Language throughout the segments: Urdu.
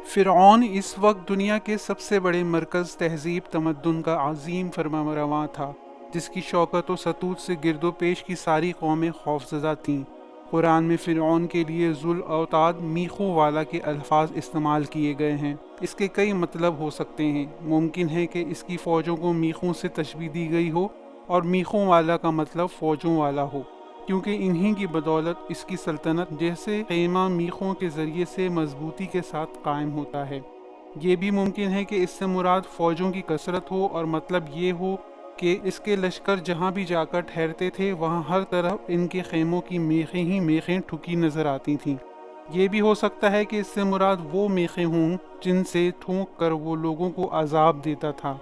فرعون اس وقت دنیا کے سب سے بڑے مرکز تہذیب تمدن کا عظیم فرمانرواں تھا، جس کی شوکت و سطوت سے گرد و پیش کی ساری قومیں خوفزدہ تھیں۔ قرآن میں فرعون کے لیے ذل اوتاد میخوں والا کے الفاظ استعمال کیے گئے ہیں۔ اس کے کئی مطلب ہو سکتے ہیں۔ ممکن ہے کہ اس کی فوجوں کو میخوں سے تشبیہ دی گئی ہو اور میخوں والا کا مطلب فوجوں والا ہو، کیونکہ انہی کی بدولت اس کی سلطنت جیسے خیمہ میخوں کے ذریعے سے مضبوطی کے ساتھ قائم ہوتا ہے۔ یہ بھی ممکن ہے کہ اس سے مراد فوجوں کی کثرت ہو اور مطلب یہ ہو کہ اس کے لشکر جہاں بھی جا کر ٹھہرتے تھے وہاں ہر طرف ان کے خیموں کی میخیں ہی میخیں ٹھکی نظر آتی تھیں۔ یہ بھی ہو سکتا ہے کہ اس سے مراد وہ میخیں ہوں جن سے تھونک کر وہ لوگوں کو عذاب دیتا تھا،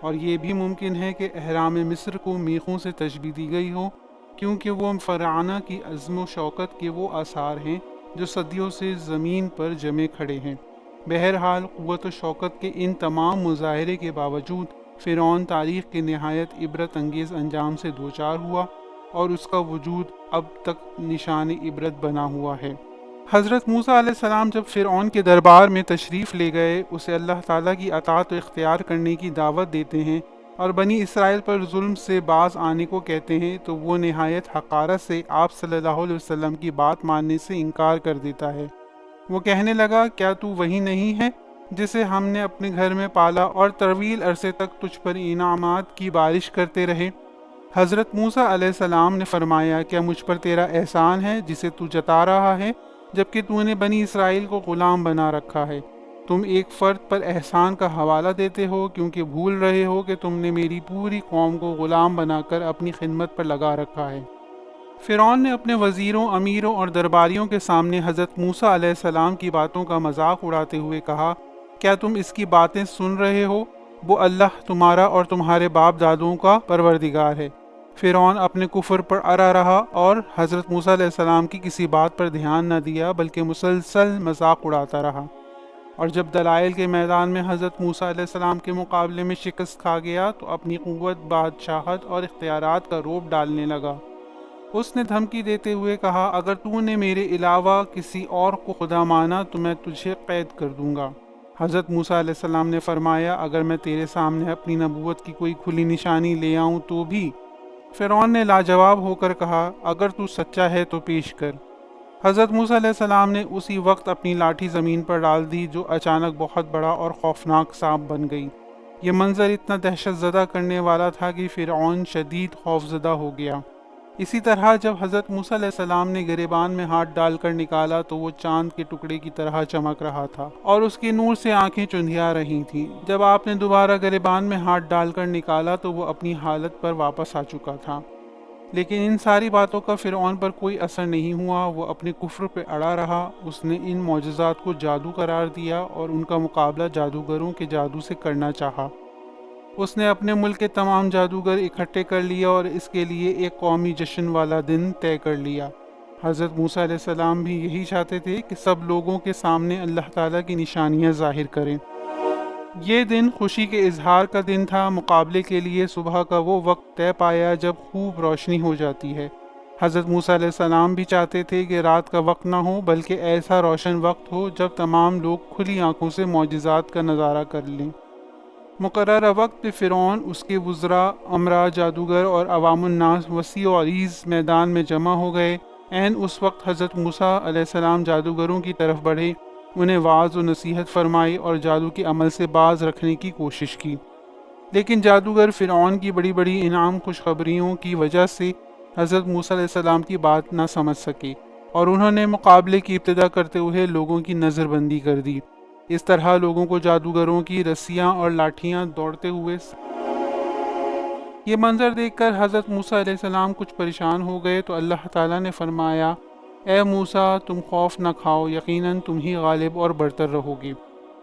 اور یہ بھی ممکن ہے کہ اہرام مصر کو میخوں سے تشبیہ دی گئی ہو، کیونکہ وہ فرعونہ کی عزم و شوکت کے وہ آثار ہیں جو صدیوں سے زمین پر جمے کھڑے ہیں۔ بہرحال قوت و شوکت کے ان تمام مظاہرے کے باوجود فرعون تاریخ کے نہایت عبرت انگیز انجام سے دوچار ہوا، اور اس کا وجود اب تک نشان عبرت بنا ہوا ہے۔ حضرت موسیٰ علیہ السلام جب فرعون کے دربار میں تشریف لے گئے، اسے اللہ تعالیٰ کی اطاعت و اختیار کرنے کی دعوت دیتے ہیں اور بنی اسرائیل پر ظلم سے باز آنے کو کہتے ہیں، تو وہ نہایت حقارت سے آپ صلی اللہ علیہ وسلم کی بات ماننے سے انکار کر دیتا ہے۔ وہ کہنے لگا، کیا تو وہی نہیں ہے جسے ہم نے اپنے گھر میں پالا اور طویل عرصے تک تجھ پر انعامات کی بارش کرتے رہے؟ حضرت موسیٰ علیہ السلام نے فرمایا، کیا مجھ پر تیرا احسان ہے جسے تو جتا رہا ہے، جبکہ تو نے بنی اسرائیل کو غلام بنا رکھا ہے؟ تم ایک فرد پر احسان کا حوالہ دیتے ہو کیونکہ بھول رہے ہو کہ تم نے میری پوری قوم کو غلام بنا کر اپنی خدمت پر لگا رکھا ہے۔ فرعون نے اپنے وزیروں، امیروں اور درباریوں کے سامنے حضرت موسیٰ علیہ السلام کی باتوں کا مذاق اڑاتے ہوئے کہا، کیا تم اس کی باتیں سن رہے ہو؟ وہ اللہ تمہارا اور تمہارے باپ دادوں کا پروردگار ہے۔ فرعون اپنے کفر پر اڑا رہا اور حضرت موسیٰ علیہ السلام کی کسی بات پر دھیان نہ دیا، بلکہ مسلسل مذاق اڑاتا رہا، اور جب دلائل کے میدان میں حضرت موسیٰ علیہ السلام کے مقابلے میں شکست کھا گیا تو اپنی قوت، بادشاہت اور اختیارات کا رعب ڈالنے لگا۔ اس نے دھمکی دیتے ہوئے کہا، اگر تو نے میرے علاوہ کسی اور کو خدا مانا تو میں تجھے قید کر دوں گا۔ حضرت موسیٰ علیہ السلام نے فرمایا، اگر میں تیرے سامنے اپنی نبوت کی کوئی کھلی نشانی لے آؤں تو بھی؟ فرعون نے لاجواب ہو کر کہا، اگر تو سچا ہے تو پیش کر۔ حضرت موسیٰ علیہ السلام نے اسی وقت اپنی لاٹھی زمین پر ڈال دی، جو اچانک بہت بڑا اور خوفناک سانپ بن گئی۔ یہ منظر اتنا دہشت زدہ کرنے والا تھا کہ فرعون شدید خوفزدہ ہو گیا۔ اسی طرح جب حضرت موسیٰ علیہ السلام نے گریبان میں ہاتھ ڈال کر نکالا تو وہ چاند کے ٹکڑے کی طرح چمک رہا تھا اور اس کے نور سے آنکھیں چندھیا رہی تھیں۔ جب آپ نے دوبارہ گریبان میں ہاتھ ڈال کر نکالا تو وہ اپنی حالت پر واپس آ چکا تھا۔ لیکن ان ساری باتوں کا فرعون پر کوئی اثر نہیں ہوا۔ وہ اپنے کفر پہ اڑا رہا۔ اس نے ان معجزات کو جادو قرار دیا اور ان کا مقابلہ جادوگروں کے جادو سے کرنا چاہا۔ اس نے اپنے ملک کے تمام جادوگر اکٹھے کر لیا اور اس کے لیے ایک قومی جشن والا دن طے کر لیا۔ حضرت موسیٰ علیہ السلام بھی یہی چاہتے تھے کہ سب لوگوں کے سامنے اللہ تعالیٰ کی نشانیاں ظاہر کریں۔ یہ دن خوشی کے اظہار کا دن تھا۔ مقابلے کے لیے صبح کا وہ وقت طے پایا جب خوب روشنی ہو جاتی ہے۔ حضرت موسیٰ علیہ السلام بھی چاہتے تھے کہ رات کا وقت نہ ہو بلکہ ایسا روشن وقت ہو جب تمام لوگ کھلی آنکھوں سے معجزات کا نظارہ کر لیں۔ مقررہ وقت پہ فرعون، اس کے وزراء، امراء، جادوگر اور عوام الناس وسیع و عریض میدان میں جمع ہو گئے۔ عین اس وقت حضرت موسیٰ علیہ السلام جادوگروں کی طرف بڑھے، انہیں وعظ و نصیحت فرمائی اور جادو کے عمل سے باز رکھنے کی کوشش کی۔ لیکن جادوگر فرعون کی بڑی بڑی انعام خوشخبریوں کی وجہ سے حضرت موسیٰ علیہ السلام کی بات نہ سمجھ سکے، اور انہوں نے مقابلے کی ابتدا کرتے ہوئے لوگوں کی نظر بندی کر دی۔ اس طرح لوگوں کو جادوگروں کی رسیاں اور لاٹھیاں دوڑتے ہوئے یہ منظر دیکھ کر حضرت موسیٰ علیہ السلام کچھ پریشان ہو گئے، تو اللہ تعالیٰ نے فرمایا، اے موسیٰ، تم خوف نہ کھاؤ، یقیناً تم ہی غالب اور برتر رہو گے۔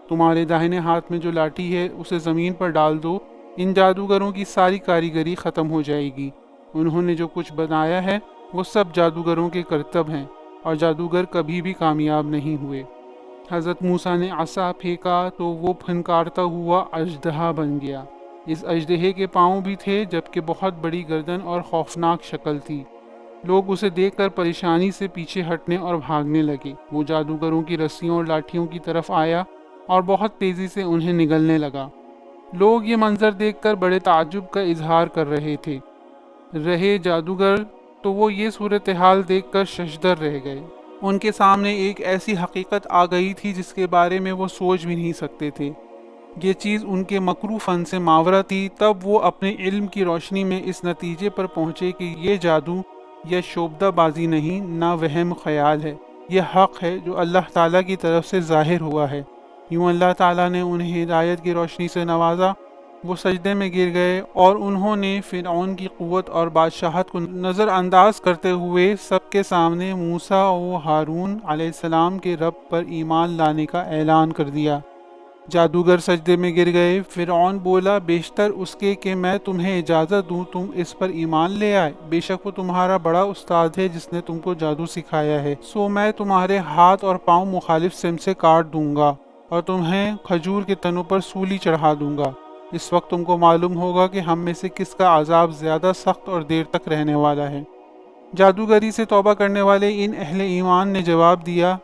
تمہارے داہنے ہاتھ میں جو لاٹھی ہے اسے زمین پر ڈال دو، ان جادوگروں کی ساری کاریگری ختم ہو جائے گی۔ انہوں نے جو کچھ بنایا ہے وہ سب جادوگروں کے کرتب ہیں، اور جادوگر کبھی بھی کامیاب نہیں ہوئے۔ حضرت موسیٰ نے عصا پھینکا تو وہ پھنکارتا ہوا اژدہا بن گیا۔ اس اژدہے کے پاؤں بھی تھے، جبکہ بہت بڑی گردن اور خوفناک شکل تھی۔ لوگ اسے دیکھ کر پریشانی سے پیچھے ہٹنے اور بھاگنے لگے۔ وہ جادوگروں کی رسیوں اور لاٹھیوں کی طرف آیا اور بہت تیزی سے انہیں نگلنے لگا۔ لوگ یہ منظر دیکھ کر بڑے تعجب کا اظہار کر رہے تھے رہے جادوگر تو وہ یہ صورتحال دیکھ کر ششدر رہ گئے۔ ان کے سامنے ایک ایسی حقیقت آ گئی تھی جس کے بارے میں وہ سوچ بھی نہیں سکتے تھے۔ یہ چیز ان کے مکروہ فن سے ماورا تھی۔ تب وہ اپنے علم کی روشنی میں اس نتیجے پر پہنچے کہ یہ جادو یا شعبدہ بازی نہیں، نہ وہم خیال ہے، یہ حق ہے جو اللہ تعالیٰ کی طرف سے ظاہر ہوا ہے۔ یوں اللہ تعالیٰ نے انہیں ہدایت کی روشنی سے نوازا۔ وہ سجدے میں گر گئے اور انہوں نے فرعون کی قوت اور بادشاہت کو نظر انداز کرتے ہوئے سب کے سامنے موسیٰ و ہارون علیہ السلام کے رب پر ایمان لانے کا اعلان کر دیا۔ جادوگر سجدے میں گر گئے۔ فرعون بولا، بیشتر اس کے کہ میں تمہیں اجازت دوں تم اس پر ایمان لے آئے۔ بے شک وہ تمہارا بڑا استاد ہے جس نے تم کو جادو سکھایا ہے۔ سو میں تمہارے ہاتھ اور پاؤں مخالف سمت سے کاٹ دوں گا اور تمہیں کھجور کے تنوں پر سولی چڑھا دوں گا۔ اس وقت تم کو معلوم ہوگا کہ ہم میں سے کس کا عذاب زیادہ سخت اور دیر تک رہنے والا ہے۔ جادوگری سے توبہ کرنے والے ان اہل ایمان نے جواب دیا،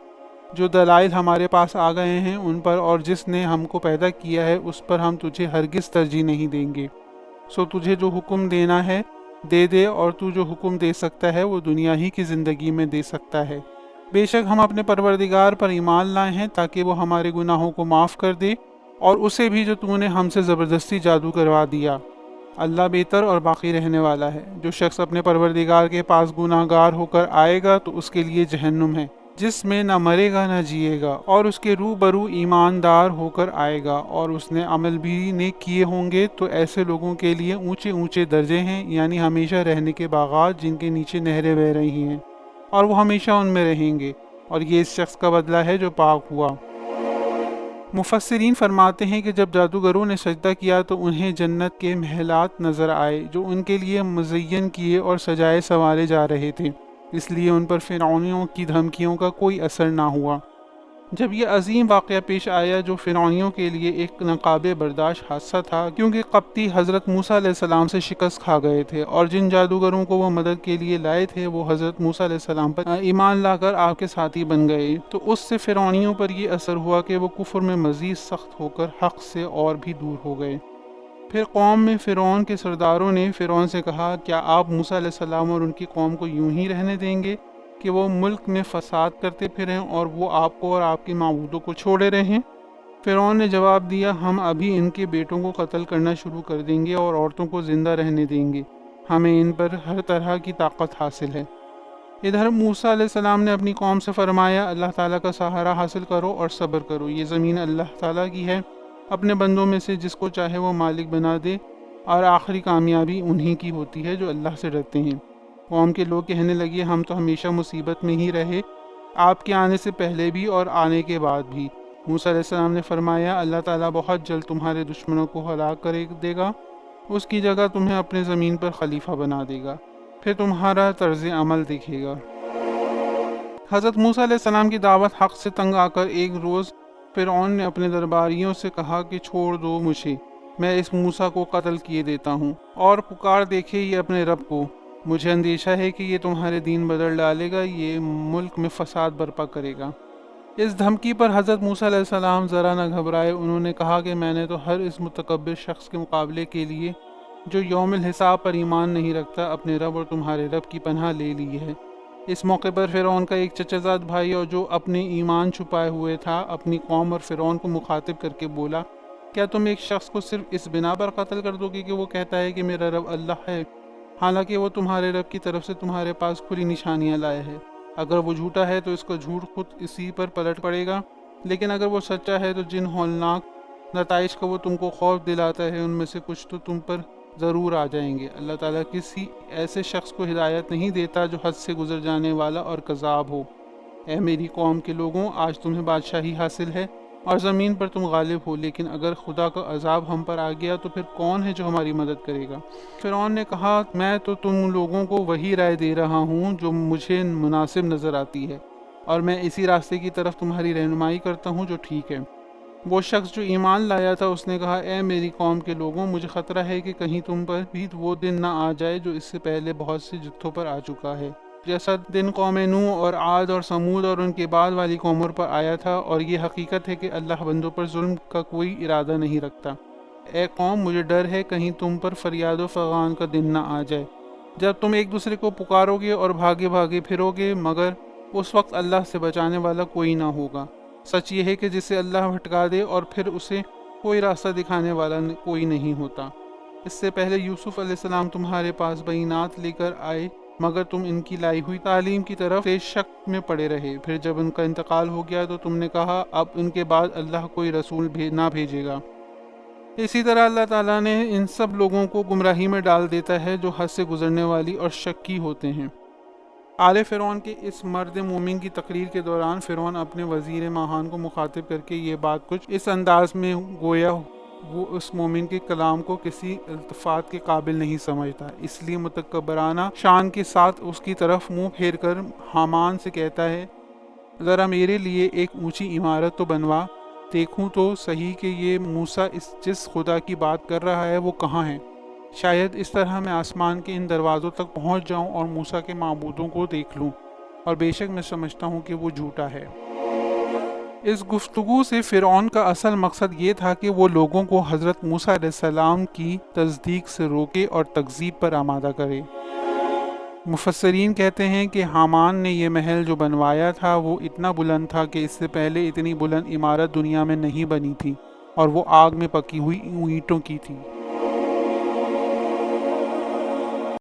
جو دلائل ہمارے پاس آ گئے ہیں ان پر اور جس نے ہم کو پیدا کیا ہے اس پر ہم تجھے ہرگز ترجیح نہیں دیں گے۔ سو تجھے جو حکم دینا ہے دے دے، اور تو جو حکم دے سکتا ہے وہ دنیا ہی کی زندگی میں دے سکتا ہے۔ بے شک ہم اپنے پروردگار پر ایمان لائے ہیں تاکہ وہ ہمارے گناہوں کو معاف کر دے، اور اسے بھی جو تو نے ہم سے زبردستی جادو کروا دیا۔ اللہ بہتر اور باقی رہنے والا ہے۔ جو شخص اپنے پروردگار کے پاس گناہ گار ہو کر آئے گا تو اس کے لیے جہنم ہے، جس میں نہ مرے گا نہ جیے گا، اور اس کے روبرو ایماندار ہو کر آئے گا اور اس نے عمل بھی نیک کیے ہوں گے تو ایسے لوگوں کے لیے اونچے اونچے درجے ہیں، یعنی ہمیشہ رہنے کے باغات جن کے نیچے نہریں بہہ رہی ہیں، اور وہ ہمیشہ ان میں رہیں گے، اور یہ اس شخص کا بدلہ ہے جو پاک ہوا۔ مفسرین فرماتے ہیں کہ جب جادوگروں نے سجدہ کیا تو انہیں جنت کے محلات نظر آئے جو ان کے لیے مزین کیے اور سجائے سنوارے جا رہے تھے، اس لیے ان پر فرعونیوں کی دھمکیوں کا کوئی اثر نہ ہوا۔ جب یہ عظیم واقعہ پیش آیا جو فرعونیوں کے لیے ایک ناقابل برداشت حادثہ تھا، کیونکہ قبطی حضرت موسیٰ علیہ السلام سے شکست کھا گئے تھے، اور جن جادوگروں کو وہ مدد کے لیے لائے تھے وہ حضرت موسیٰ علیہ السلام پر ایمان لا کر آپ کے ساتھی بن گئے، تو اس سے فرعونیوں پر یہ اثر ہوا کہ وہ کفر میں مزید سخت ہو کر حق سے اور بھی دور ہو گئے۔ پھر قوم میں فرعون کے سرداروں نے فرعون سے کہا، کیا آپ موسیٰ علیہ السلام اور ان کی قوم کو یوں ہی رہنے دیں گے کہ وہ ملک میں فساد کرتے پھریں اور وہ آپ کو اور آپ کے معبودوں کو چھوڑے رہیں؟ فرعون نے جواب دیا، ہم ابھی ان کے بیٹوں کو قتل کرنا شروع کر دیں گے اور عورتوں کو زندہ رہنے دیں گے، ہمیں ان پر ہر طرح کی طاقت حاصل ہے۔ ادھر موسیٰ علیہ السلام نے اپنی قوم سے فرمایا، اللہ تعالیٰ کا سہارا حاصل کرو اور صبر کرو، یہ زمین اللہ تعالیٰ کی ہے، اپنے بندوں میں سے جس کو چاہے وہ مالک بنا دے، اور آخری کامیابی انہی کی ہوتی ہے جو اللہ سے ڈرتے ہیں۔ قوم کے لوگ کہنے لگے، ہم تو ہمیشہ مصیبت میں ہی رہے، آپ کے آنے سے پہلے بھی اور آنے کے بعد بھی۔ موسیٰ علیہ السلام نے فرمایا، اللہ تعالیٰ بہت جلد تمہارے دشمنوں کو ہلاک کر دے گا، اس کی جگہ تمہیں اپنے زمین پر خلیفہ بنا دے گا، پھر تمہارا طرز عمل دیکھے گا۔ حضرت موسیٰ علیہ السلام کی دعوت حق سے تنگ آ کر ایک روز فرعون نے اپنے درباریوں سے کہا کہ چھوڑ دو مجھے، میں اس موسیٰ کو قتل کیے دیتا ہوں، اور پکار دیکھے یہ اپنے رب کو، مجھے اندیشہ ہے کہ یہ تمہارے دین بدل ڈالے گا، یہ ملک میں فساد برپا کرے گا۔ اس دھمکی پر حضرت موسیٰ علیہ السلام ذرا نہ گھبرائے، انہوں نے کہا کہ میں نے تو ہر اس متکبر شخص کے مقابلے کے لیے جو یوم الحساب پر ایمان نہیں رکھتا اپنے رب اور تمہارے رب کی پناہ لے لی ہے۔ اس موقع پر فرعون کا ایک چچا زاد بھائی اور جو اپنے ایمان چھپائے ہوئے تھا اپنی قوم اور فرعون کو مخاطب کر کے بولا، کیا تم ایک شخص کو صرف اس بنا پر قتل کر دو گے کہ وہ کہتا ہے کہ میرا رب اللہ ہے، حالانکہ وہ تمہارے رب کی طرف سے تمہارے پاس کھلی نشانیاں لائے ہے؟ اگر وہ جھوٹا ہے تو اس کا جھوٹ خود اسی پر پلٹ پڑے گا، لیکن اگر وہ سچا ہے تو جن ہولناک نتائج کا وہ تم کو خوف دلاتا ہے ان میں سے کچھ تو تم پر ضرور آ جائیں گے۔ اللہ تعالیٰ کسی ایسے شخص کو ہدایت نہیں دیتا جو حد سے گزر جانے والا اور کذاب ہو۔ اے میری قوم کے لوگوں، آج تمہیں بادشاہی حاصل ہے اور زمین پر تم غالب ہو، لیکن اگر خدا کا عذاب ہم پر آ گیا تو پھر کون ہے جو ہماری مدد کرے گا؟ فرعون نے کہا، میں تو تم لوگوں کو وہی رائے دے رہا ہوں جو مجھے مناسب نظر آتی ہے، اور میں اسی راستے کی طرف تمہاری رہنمائی کرتا ہوں جو ٹھیک ہے۔ وہ شخص جو ایمان لایا تھا اس نے کہا، اے میری قوم کے لوگوں، مجھے خطرہ ہے کہ کہیں تم پر بھی وہ دن نہ آ جائے جو اس سے پہلے بہت سے جتھوں پر آ چکا ہے، جیسا دن قوم نوح اور عاد اور سمود اور ان کے بعد والی قوموں پر آیا تھا، اور یہ حقیقت ہے کہ اللہ بندوں پر ظلم کا کوئی ارادہ نہیں رکھتا۔ اے قوم، مجھے ڈر ہے کہیں تم پر فریاد و فغان کا دن نہ آ جائے، جب تم ایک دوسرے کو پکارو گے اور بھاگے بھاگے پھرو گے، مگر اس وقت اللہ سے بچانے والا کوئی نہ ہوگا۔ سچ یہ ہے کہ جسے اللہ بھٹکا دے اور پھر اسے کوئی راستہ دکھانے والا کوئی نہیں ہوتا۔ اس سے پہلے یوسف علیہ السلام تمہارے پاس بینات لے کر آئے، مگر تم ان کی لائی ہوئی تعلیم کی طرف سے شک میں پڑے رہے۔ پھر جب ان کا انتقال ہو گیا تو تم نے کہا اب ان کے بعد اللہ کوئی رسول نہ بھیجے گا۔ اسی طرح اللہ تعالیٰ نے ان سب لوگوں کو گمراہی میں ڈال دیتا ہے جو حد سے گزرنے والی اور شکی ہوتے ہیں۔ آل فرعون کے اس مرد مومن کی تقریر کے دوران فرعون اپنے وزیر ماہان کو مخاطب کر کے یہ بات کچھ اس انداز میں گویا وہ اس مومن کے کلام کو کسی التفات کے قابل نہیں سمجھتا، اس لیے متکبرانہ شان کے ساتھ اس کی طرف منہ پھیر کر حامان سے کہتا ہے، ذرا میرے لیے ایک اونچی عمارت تو بنوا، دیکھوں تو صحیح کہ یہ موسیٰ جس خدا کی بات کر رہا ہے وہ کہاں ہے۔ شاید اس طرح میں آسمان کے ان دروازوں تک پہنچ جاؤں اور موسیٰ کے معبودوں کو دیکھ لوں، اور بے شک میں سمجھتا ہوں کہ وہ جھوٹا ہے۔ اس گفتگو سے فرعون کا اصل مقصد یہ تھا کہ وہ لوگوں کو حضرت موسیٰ علیہ السلام کی تصدیق سے روکے اور تکذیب پر آمادہ کرے۔ مفسرین کہتے ہیں کہ حامان نے یہ محل جو بنوایا تھا وہ اتنا بلند تھا کہ اس سے پہلے اتنی بلند عمارت دنیا میں نہیں بنی تھی، اور وہ آگ میں پکی ہوئی اینٹوں کی تھی۔